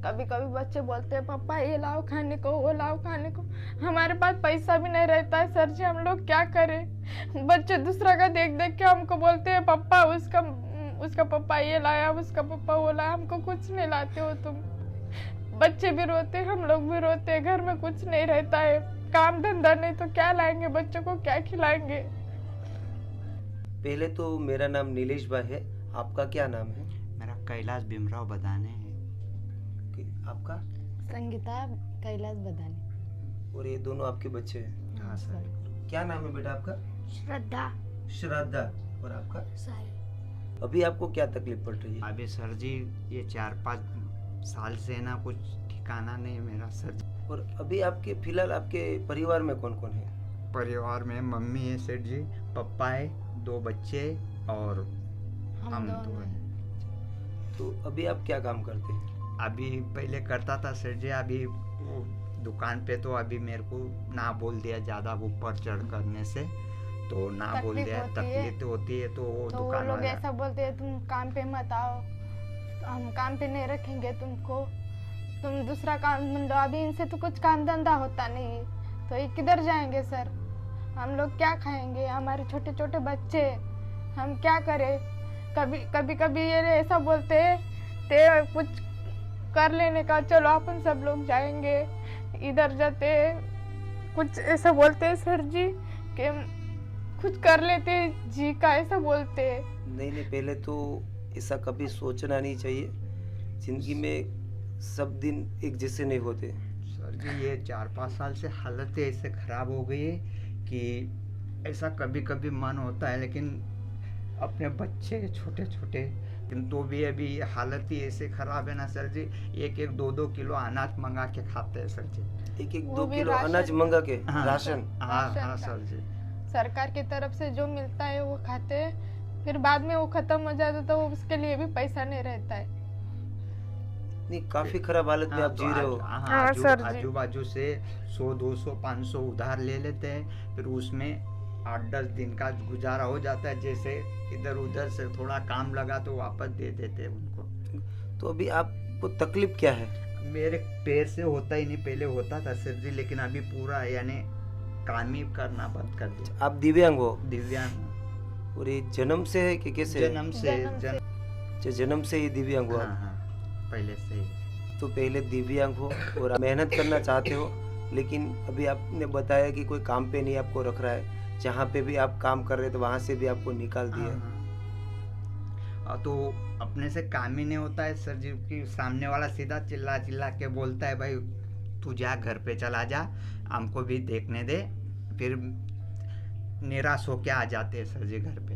कभी कभी बच्चे बोलते हैं पापा ये लाओ खाने को, वो लाओ खाने को। हमारे पास पैसा भी नहीं रहता है सर जी, हम लोग क्या करें। बच्चे दूसरा का देख देख के हमको बोलते हैं पापा उसका पापा ये लाया, उसका पापा वो लाया। हमको कुछ नहीं लाते हो तुम। बच्चे भी रोते, हम लोग भी रोते, घर में कुछ नहीं रहता है, काम धंधा नहीं तो क्या लाएंगे, बच्चों को क्या खिलाएंगे। पहले तो मेरा नाम नीलेश भाई है, आपका क्या नाम है? मेरा कैलाश भीमराव बदाने है। आपका? संगीता कैलाश बदाने। और ये दोनों आपके बच्चे हैं? हाँ सर। क्या नाम है बेटा आपका? श्रद्धा। श्रद्धा। और आपका? साहिल। अभी आपको क्या तकलीफ पड़ रही है? अभी सर जी ये 4-5 साल से ना कुछ ठिकाना नहीं मेरा सर जी। और अभी आपके फिलहाल आपके परिवार में कौन कौन है? परिवार में मम्मी है सेठ जी, पापा है, 2 बच्चे और हम दो हैं। तो अभी आप क्या काम करते हैं? अभी पहले करता था सेठ जी, अभी वो दुकान पे तो अभी मेरे को ना बोल दिया ज़्यादा ऊपर चढ़ करने से, तो ना बोल दिया, तकलीफ होती है तो वो तो वो दुकान लोग वाला ऐसा बोलते हैं तुम काम पे मत आओ, हम काम पे नहीं रखेंगे तुमको, तुम दूसरा काम ढूंढो। अभी इनसे तो कुछ काम धंधा होता नहीं है, तो ये किधर जाएंगे सर? हम लोग क्या खाएंगे? हमारे छोटे छोटे बच्चे, हम क्या करें? कभी कभी ये ऐसा बोलते हैं ते कुछ कर लेने का, चलो अपन सब लोग जाएंगे, इधर जाते, कुछ ऐसा बोलते हैं सर जी कि कुछ कर लेते जी का, ऐसा बोलते हैं। नहीं, पहले तो ऐसा कभी सोचना नहीं चाहिए। जिंदगी में सब दिन एक जैसे नहीं होते। सर जी ये 4-5 साल से हालत ऐसे ख़राब हो गई है कि ऐसा कभी कभी मन होता है, लेकिन अपने बच्चे छोटे छोटे, लेकिन तो भी अभी हालत ही ऐसे ख़राब है ना सर जी, 1-1, 2-2 किलो अनाज मंगा के खाते हैं सर जी। 1-1-2 किलो अनाज मंगा के? हाँ, राशन? हाँ सर जी। सरकार की तरफ से जो मिलता है वो खाते हैं, फिर बाद में वो खत्म हो जाता तो उसके लिए भी पैसा नहीं रहता है। नहीं, काफी खराब हालत में आप जी रहे हो। हाँ, सर जी। आजू बाजू से 100-200-500 उधार ले लेते हैं, फिर उसमें 8-10 दिन का गुजारा हो जाता है, जैसे इधर उधर से थोड़ा काम लगा तो वापस दे देते हैं उनको। तो अभी आपको तकलीफ क्या है? मेरे पैर से होता ही नहीं, पहले होता था सर जी, लेकिन अभी पूरा यानी काम ही करना बंद कर दिया। आप दिव्यांग हो? दिव्यांग। और ये जन्म से है कि कैसे? जन्म से। जन्म से ही दिव्यांग हो? हाँ, पहले से ही। तो पहले दिव्यांग हो और मेहनत करना चाहते हो, लेकिन अभी आपने बताया कि कोई काम पे नहीं आपको रख रहा है, जहाँ पे भी आप काम कर रहे थे वहाँ से भी आपको निकाल दिया। तो अपने से काम ही नहीं होता है सर जी, कि सामने वाला सीधा चिल्ला चिल्ला के बोलता है भाई तू जा घर पे चला जा, हमको भी देखने दे, फिर निराश होके आ जाते हैं सर जी घर पे।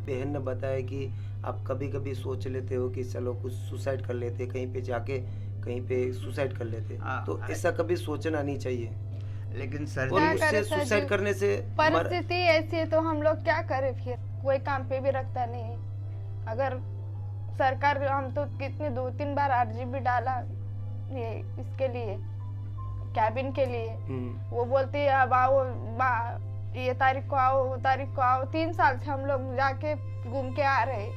बहन ने बताया कि आप कभी कभी सोच लेते हो कि चलो कुछ सुसाइड कर लेते, कहीं पे जाके कहीं पे सुसाइड कर लेते, तो ऐसा कभी सोचना नहीं चाहिए। लेकिन सर और जी उससे सुसाइड करने से परिस्थिति ऐसी है तो हम लोग क्या करें? फिर कोई काम पे भी रखता नहीं। अगर सरकार, हम तो कितने 2-3 बार अर्जी भी डाला ये इसके लिए, कैबिन के लिए, वो बोलती है अब आओ, ये तारीख को आओ, वो तारीख को आओ। 3 साल से हम लोग जाके घूम के आ रहे,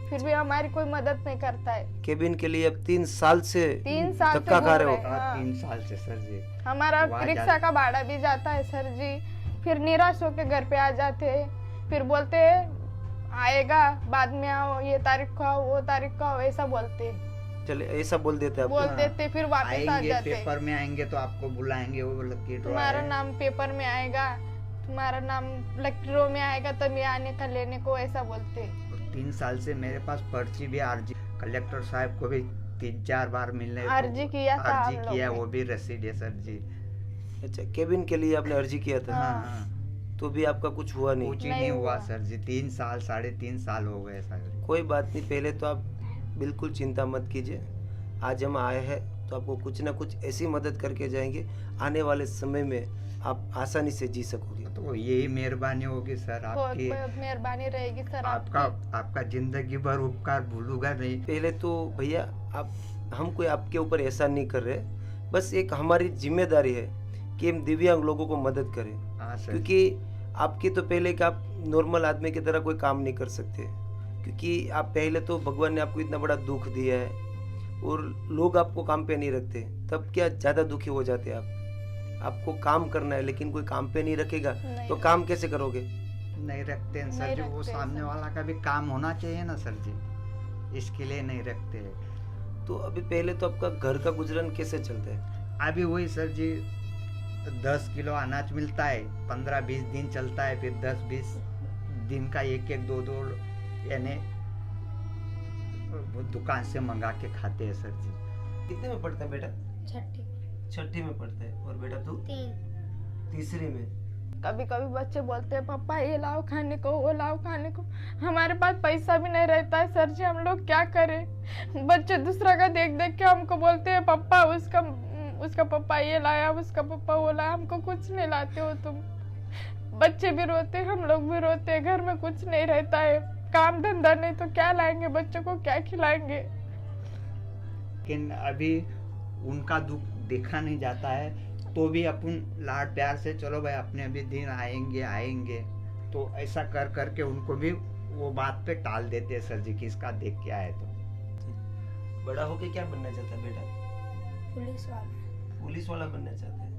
फिर भी हमारी कोई मदद नहीं करता है। केबिन के लिए अब 3 साल से धक्का खा रहे हो? 3 साल से सर जी। हमारा रिक्शा का भाड़ा भी जाता है सर जी, फिर निराश होके घर पे आ जाते हैं, फिर बोलते हैं आएगा बाद में आओ, ये तारीख को आओ, वो तारीख को आओ, ऐसा बोलते हैं। चले ऐसा बोल देते हैं? बोल देते, फिर वापस आ जाते। पेपर में आएंगे तो आपको बुलाएंगे, वो लकी ड्रॉ तुम्हारा नाम पेपर में आएगा, तुम्हारा नाम लकी ड्रॉ में आएगा, तब ये आने का लेने को, ऐसा बोलते हैं। 3 साल से मेरे पास पर्ची भी, अर्जी कलेक्टर साहब को भी 3-4 बार मिलने अर्जी किया था, अर्जी किया, वो भी रसीद है सर जी। अच्छा, केबिन के लिए आपने अर्जी किया था? हाँ। तो भी आपका कुछ हुआ नहीं? कुछ ही नहीं हुआ सर जी, 3 साल 3.5 साल हो गए सर। कोई बात नहीं, पहले तो आप बिल्कुल चिंता मत कीजिए। आज हम आए हैं तो आपको कुछ ना कुछ ऐसी मदद करके जाएंगे, आने वाले समय में आप आसानी से जी सकोगे। तो यही मेहरबानी होगी सर आपकी, मेहरबानी रहेगी सर आपका जिंदगी भर उपकार भूलूंगा नहीं। पहले तो भैया हम कोई आपके ऊपर एहसान नहीं कर रहे, बस एक हमारी जिम्मेदारी है कि हम दिव्यांग लोगों को मदद करें। क्योंकि आपकी तो पहले कि आप नॉर्मल आदमी की तरह कोई काम नहीं कर सकते, क्योंकि आप पहले तो भगवान ने आपको इतना बड़ा दुख दिया है, और लोग आपको काम पे नहीं रखते, तब क्या ज़्यादा दुखी हो जाते हैं आप? आपको काम करना है लेकिन कोई काम पे नहीं रखेगा नहीं। तो काम कैसे करोगे? नहीं रखते हैं सर नहीं जी, वो रखते हैं सामने सर। वाला का भी काम होना चाहिए ना सर जी, इसके लिए नहीं रखते हैं। तो अभी पहले तो आपका घर का गुजरान कैसे चलता है? अभी वही सर जी 10 किलो अनाज मिलता है, 15-20 दिन चलता है, फिर 10-20 दिन का एक दो यानी वो दुकान से मंगा के खाते हैं सर जी। कितने में पढ़ता है बेटा? छठी छठी में पढ़ता है। और बेटा तू? 3 तीसरी में। कभी कभी बच्चे बोलते हैं पापा ये लाओ खाने को, वो लाओ खाने को। हमारे पास पैसा भी नहीं रहता है सर जी, हम लोग क्या करें? बच्चे दूसरा का देख देख के हमको बोलते हैं पापा उसका पापा ये लाया, उसका पापा वो लाया। हमको कुछ नहीं लाते हो तुम। बच्चे भी रोते, हम लोग भी रोते हैं। घर में कुछ नहीं रहता है, काम धंधा नहीं तो क्या लाएंगे, बच्चों को क्या खिलाएंगे? लेकिन अभी उनका दुख देखा नहीं जाता है, तो भी अपन लाड प्यार से चलो भाई अपने अभी दिन आएंगे तो ऐसा कर करके उनको भी वो बात पे टाल देते हैं सर जी कि इसका देख के आए। तो बड़ा होके क्या बनना चाहता है बेटा? पुलिस वाला, पुलिस वाला बनना चाहता है।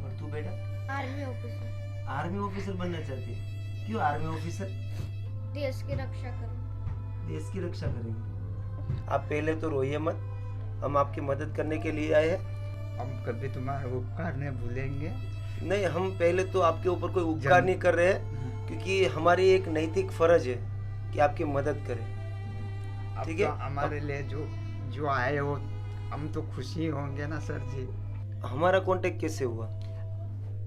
और तू बेटा? आर्मी ऑफिसर, आर्मी ऑफिसर बनना चाहती है। क्यों आर्मी ऑफिसर? देश की रक्षा करूं। देश की रक्षा करेंगे। आप पहले तो रोइए मत, हम आपकी मदद करने के लिए आए हैं। हम कभी तुम्हारा उपकार नहीं भूलेंगे। नहीं, हम पहले तो आपके ऊपर कोई उपकार नहीं कर रहे हैं, क्योंकि हमारी एक नैतिक फर्ज है कि आपकी मदद करें। अब ठीक तो है? हमारे लिए जो आए हो हम तो खुशी होंगे ना सर जी। हमारा कांटेक्ट कैसे हुआ?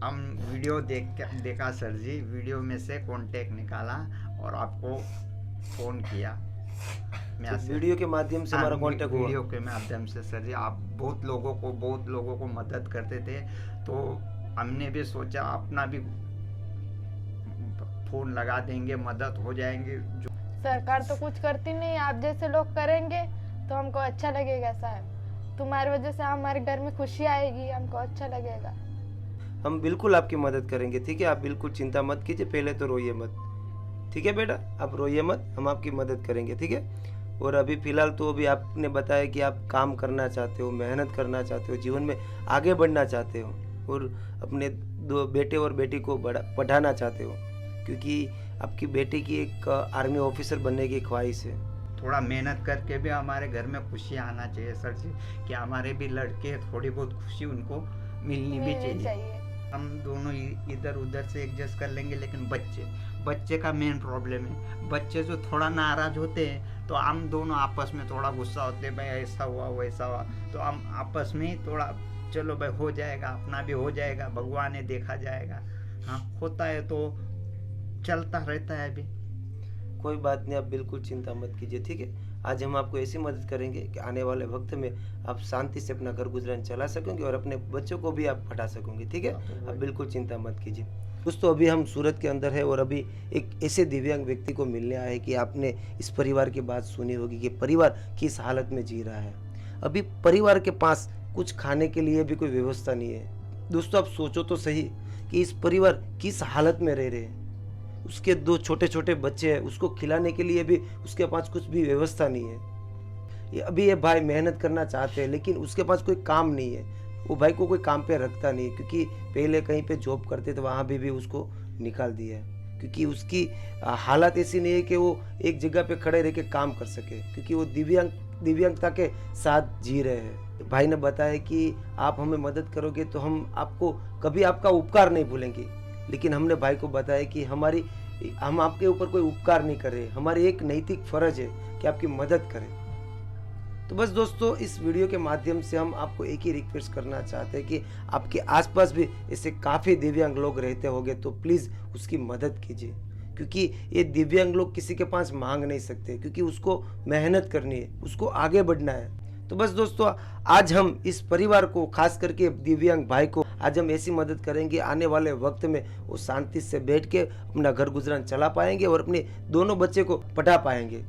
हम वीडियो देखा सर जी, वीडियो में से कांटेक्ट निकाला और आपको फोन किया। तो वीडियो के माध्यम से हमारा कांटेक्ट हुआ। वीडियो के माध्यम से सर जी, आप बहुत लोगों को मदद करते थे, तो हमने भी सोचा अपना भी फोन लगा देंगे, मदद हो जाएंगे। जो सरकार तो कुछ करती नहीं, आप जैसे लोग करेंगे तो हमको अच्छा लगेगा साहब। तुम्हारी वजह से हमारे घर में खुशी आएगी, हमको अच्छा लगेगा। हम बिल्कुल आपकी मदद करेंगे, ठीक है? आप बिल्कुल चिंता मत कीजिए, पहले तो रोइए मत, ठीक है बेटा? आप रोइए मत, हम आपकी मदद करेंगे, ठीक है? और अभी फिलहाल तो अभी आपने बताया कि आप काम करना चाहते हो, मेहनत करना चाहते हो, जीवन में आगे बढ़ना चाहते हो और अपने 2 बेटे और बेटी को पढ़ाना चाहते हो, क्योंकि आपकी बेटी की एक आर्मी ऑफिसर बनने की ख्वाहिश है। थोड़ा मेहनत करके भी हमारे घर में खुशी आना चाहिए सर जी, कि हमारे भी लड़के थोड़ी बहुत खुशी उनको मिलनी भी चाहिए। हम दोनों इधर उधर से एडजस्ट कर लेंगे, लेकिन बच्चे का मेन प्रॉब्लम है। बच्चे जो थोड़ा नाराज होते हैं तो हम दोनों आपस में थोड़ा गुस्सा होते हैं, भाई ऐसा हुआ वैसा हुआ, तो हम आपस में ही थोड़ा चलो भाई हो जाएगा, अपना भी हो जाएगा, भगवान ने देखा जाएगा। हाँ, होता है तो चलता रहता है। अभी कोई बात नहीं, आप बिल्कुल चिंता मत कीजिए, ठीक है? आज हम आपको ऐसी मदद करेंगे कि आने वाले वक्त में आप शांति से अपना घर गुजरान चला सकेंगे और अपने बच्चों को भी आप पढ़ा सकोगे, ठीक है? आप बिल्कुल चिंता मत कीजिए। दोस्तों, अभी हम सूरत के अंदर है और अभी एक ऐसे दिव्यांग व्यक्ति को मिलने आए कि आपने इस परिवार की बात सुनी होगी कि परिवार किस हालत में जी रहा है। अभी परिवार के पास कुछ खाने के लिए भी कोई व्यवस्था नहीं है। दोस्तों, आप सोचो तो सही कि इस परिवार किस हालत में रह रहे हैं। उसके 2 छोटे छोटे बच्चे हैं, उसको खिलाने के लिए भी उसके पास कुछ भी व्यवस्था नहीं है। अभी ये भाई मेहनत करना चाहते हैं लेकिन उसके पास कोई काम नहीं है। वो भाई को कोई काम पे रखता नहीं है, क्योंकि पहले कहीं पे जॉब करते थे, वहाँ भी उसको निकाल दिया है, क्योंकि उसकी हालत ऐसी नहीं है कि वो एक जगह पे खड़े रह के काम कर सके, क्योंकि वो दिव्यांगता के साथ जी रहे हैं। भाई ने बताया कि आप हमें मदद करोगे तो हम आपको कभी आपका उपकार नहीं भूलेंगे, लेकिन हमने भाई को बताया कि हम आपके ऊपर कोई उपकार नहीं कर रहे, हमारी एक नैतिक फर्ज है कि आपकी मदद करें। तो बस दोस्तों, इस वीडियो के माध्यम से हम आपको एक ही रिक्वेस्ट करना चाहते हैं कि आपके आसपास भी ऐसे काफ़ी दिव्यांग लोग रहते होंगे तो प्लीज़ उसकी मदद कीजिए, क्योंकि ये दिव्यांग लोग किसी के पास मांग नहीं सकते, क्योंकि उसको मेहनत करनी है, उसको आगे बढ़ना है। तो बस दोस्तों, आज हम इस परिवार को, खास करके दिव्यांग भाई को, आज हम ऐसी मदद करेंगे, आने वाले वक्त में वो शांति से बैठ के अपना घर गुजरान चला पाएंगे और अपने दोनों बच्चे को पढ़ा पाएंगे।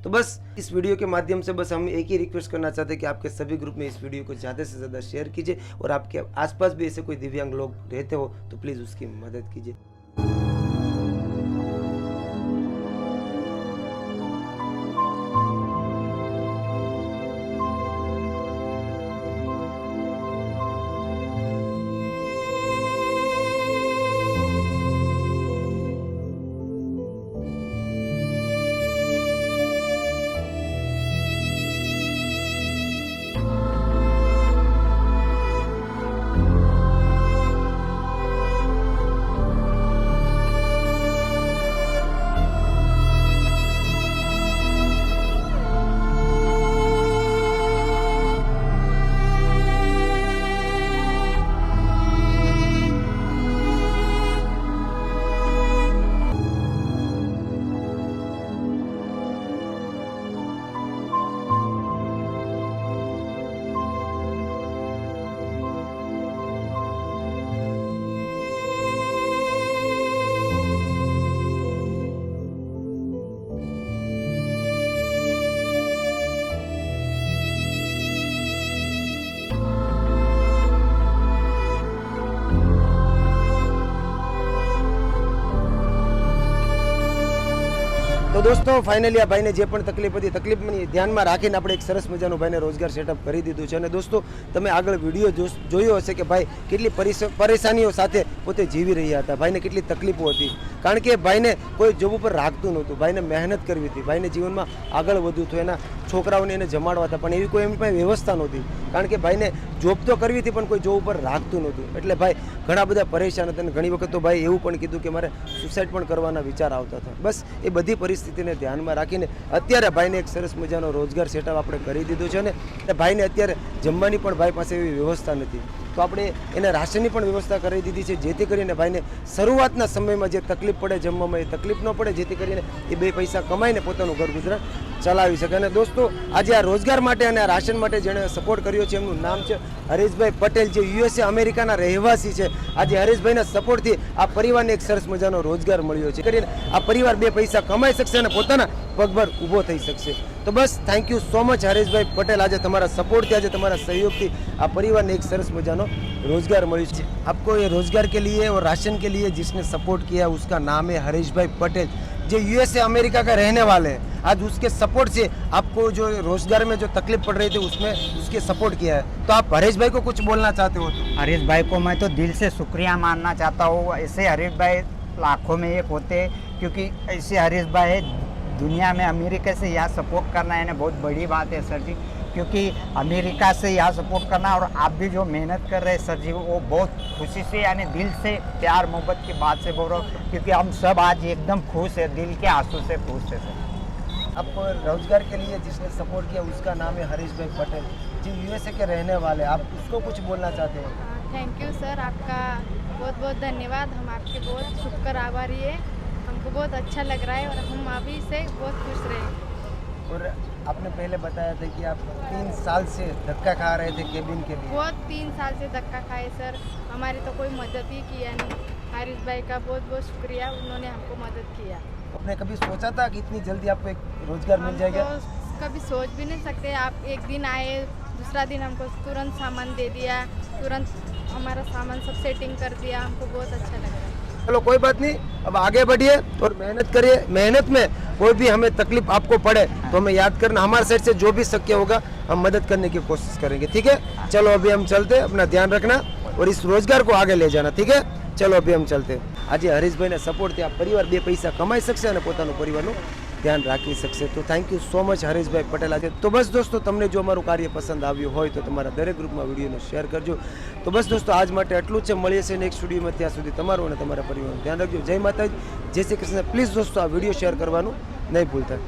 तो बस इस वीडियो के माध्यम से बस हम एक ही रिक्वेस्ट करना चाहते हैं कि आपके सभी ग्रुप में इस वीडियो को ज़्यादा से ज़्यादा शेयर कीजिए और आपके आसपास भी ऐसे कोई दिव्यांग लोग रहते हो तो प्लीज़ उसकी मदद कीजिए। તો દોસ્તો ફાઇનલી આ ભાઈને જે પણ તકલીફ હતી તકલીફને ધ્યાનમાં રાખીને આપણે એક સરસ મજાનું ભાઈને રોજગાર સેટઅપ કરી દીધું છે. અને દોસ્તો તમે આગળ વિડીયો જોયો હશે કે ભાઈ કેટલી પરેશાનીઓ સાથે પોતે જીવી રહ્યા હતા, ભાઈને કેટલી તકલીફો હતી. કારણ કે ભાઈને કોઈ જોબ ઉપર રાખતું નહોતું, ભાઈને મહેનત કરવી હતી, ભાઈને જીવનમાં આગળ વધવું હતું, એના છોકરાઓને એને જમાડવા હતા, પણ એવી કોઈ એમની પાસે વ્યવસ્થા નહોતી. કારણ કે ભાઈને જોબ તો કરવી હતી પણ કોઈ જોબ ઉપર રાખતું નહોતું. એટલે ભાઈ ઘણા બધા પરેશાન હતા અને ઘણી વખત તો ભાઈ એવું પણ કીધું કે મારે સુસાઇડ પણ કરવાના વિચાર આવતા હતા. બસ એ બધી પરિસ્થિતિને ધ્યાનમાં રાખીને અત્યારે ભાઈને એક સરસ મજાનો રોજગાર સેટઅપ આપણે કરી દીધો છે. ને ભાઈને અત્યારે જમવાની પણ ભાઈ પાસે એવી વ્યવસ્થા નથી, તો આપણે એને રાશનની પણ વ્યવસ્થા કરી દીધી છે, જેથી કરીને ભાઈને શરૂઆતના સમયમાં જે તકલીફ પડે જમવામાં એ તકલીફ ન પડે, જેથી કરીને એ 2 પૈસા કમાઈને પોતાનું ઘર ગુજરાન ચલાવી શકે. અને દોસ્તો આજે આ રોજગાર માટે અને આ રાશન માટે જેણે સપોર્ટ કર્યો છે એમનું નામ છે હરેશભાઈ પટેલ, જે USA અમેરિકાના રહેવાસી છે. આજે હરેશભાઈના સપોર્ટથી આ પરિવારને એક સરસ મજાનો રોજગાર મળ્યો છે, કરીને આ પરિવાર 2 પૈસા કમાઈ શકશે અને પોતાના પગભર ઊભો થઈ શકશે. તો બસ thank you so much Hareshbhai Patel, આજે તમારા સપોર્ટથી, આજે તમારા સહયોગથી આ પરિવારને એક સરસ મજાનો रोजगार मिली है. आपको ये रोजगार के लिए और राशन के लिए जिसने सपोर्ट किया उसका नाम है हरीश भाई पटेल, जो USA अमेरिका का रहने वाले हैं. आज उसके सपोर्ट से आपको जो रोजगार में जो तकलीफ पड़ रही थी उसमें उसके सपोर्ट किया है. तो आप हरीश भाई को कुछ बोलना चाहते हो तो? हरीश भाई को मैं तो दिल से शुक्रिया मानना चाहता हूँ. ऐसे हरीश भाई लाखों में एक होते हैं, क्योंकि ऐसे हरीश भाई दुनिया में अमेरिका से यहाँ सपोर्ट करना है ना बहुत बड़ी बात है सर जी, क्योंकि अमेरिका से यहाँ सपोर्ट करना और आप भी जो मेहनत कर रहे हैं सर जी वो बहुत खुशी से यानी दिल से प्यार मोहब्बत की बात से बोल रहा हूँ, क्योंकि हम सब आज एकदम खुश है, दिल के आंसू से खुश है सर. आपको रोजगार के लिए जिसने सपोर्ट किया उसका नाम है हरीश भाई पटेल, जो USA के रहने वाले. आप उसको कुछ बोलना चाहते हो? थैंक यू सर, आपका बहुत बहुत धन्यवाद. हम आपके बहुत शुक्र आभारी है. हमको बहुत अच्छा लग रहा है और हम अभी से बहुत खुश रहे. और आपने पहले बताया था कि आप 3 साल से धक्का खा रहे थे केबिन के लिए. बहुत 3 साल से धक्का खाए सर, हमारी तो कोई मदद ही किया नहीं. हारिस भाई का बहुत बहुत शुक्रिया, उन्होंने हमको मदद किया. आपने कभी सोचा था कि इतनी जल्दी आपको एक रोजगार मिल जाएगा? हम तो कभी सोच भी नहीं सकते. आप एक दिन आए, दूसरा दिन हमको तुरंत सामान दे दिया, तुरंत हमारा सामान सब सेटिंग कर दिया. हमको बहुत अच्छा लग रहा है. चलो कोई बात नहीं, अब आगे बढ़िए और मेहनत करिए. मेहनत में कोई भी हमें तकलीफ आपको पड़े तो हमें याद करना, हमारे साइड से जो भी शक्य होगा हम मदद करने की कोशिश करेंगे. ठीक है, चलो अभी हम चलते हैं. अपना ध्यान रखना और इस रोजगार को आगे ले जाना. ठीक है, चलो अभी हम चलते हैं. આજે હરીશભાઈને સપોર્ટથી આ પરિવાર 2 પૈસા કમાઈ શકશે અને પોતાનું પરિવારનું ધ્યાન રાખી શકશે. તો thank you so much Harishbhai Patel. આજે તો બસ દોસ્તો તમને જો અમારું કાર્ય પસંદ આવ્યું હોય તો તમારા દરેક ગ્રુપમાં વિડીયોને શેર કરજો. તો બસ દોસ્તો આજ માટે આટલું જ છે. મળીએ છીએ નેક્સ્ટ વિડીયોમાં. ત્યાં સુધી તમારું અને તમારા પરિવારનું ધ્યાન રાખજો. જય માતાજી, જય શ્રી કૃષ્ણ. પ્લીઝ દોસ્તો આ વિડીયો શેર કરવાનું નહીં ભૂલતા.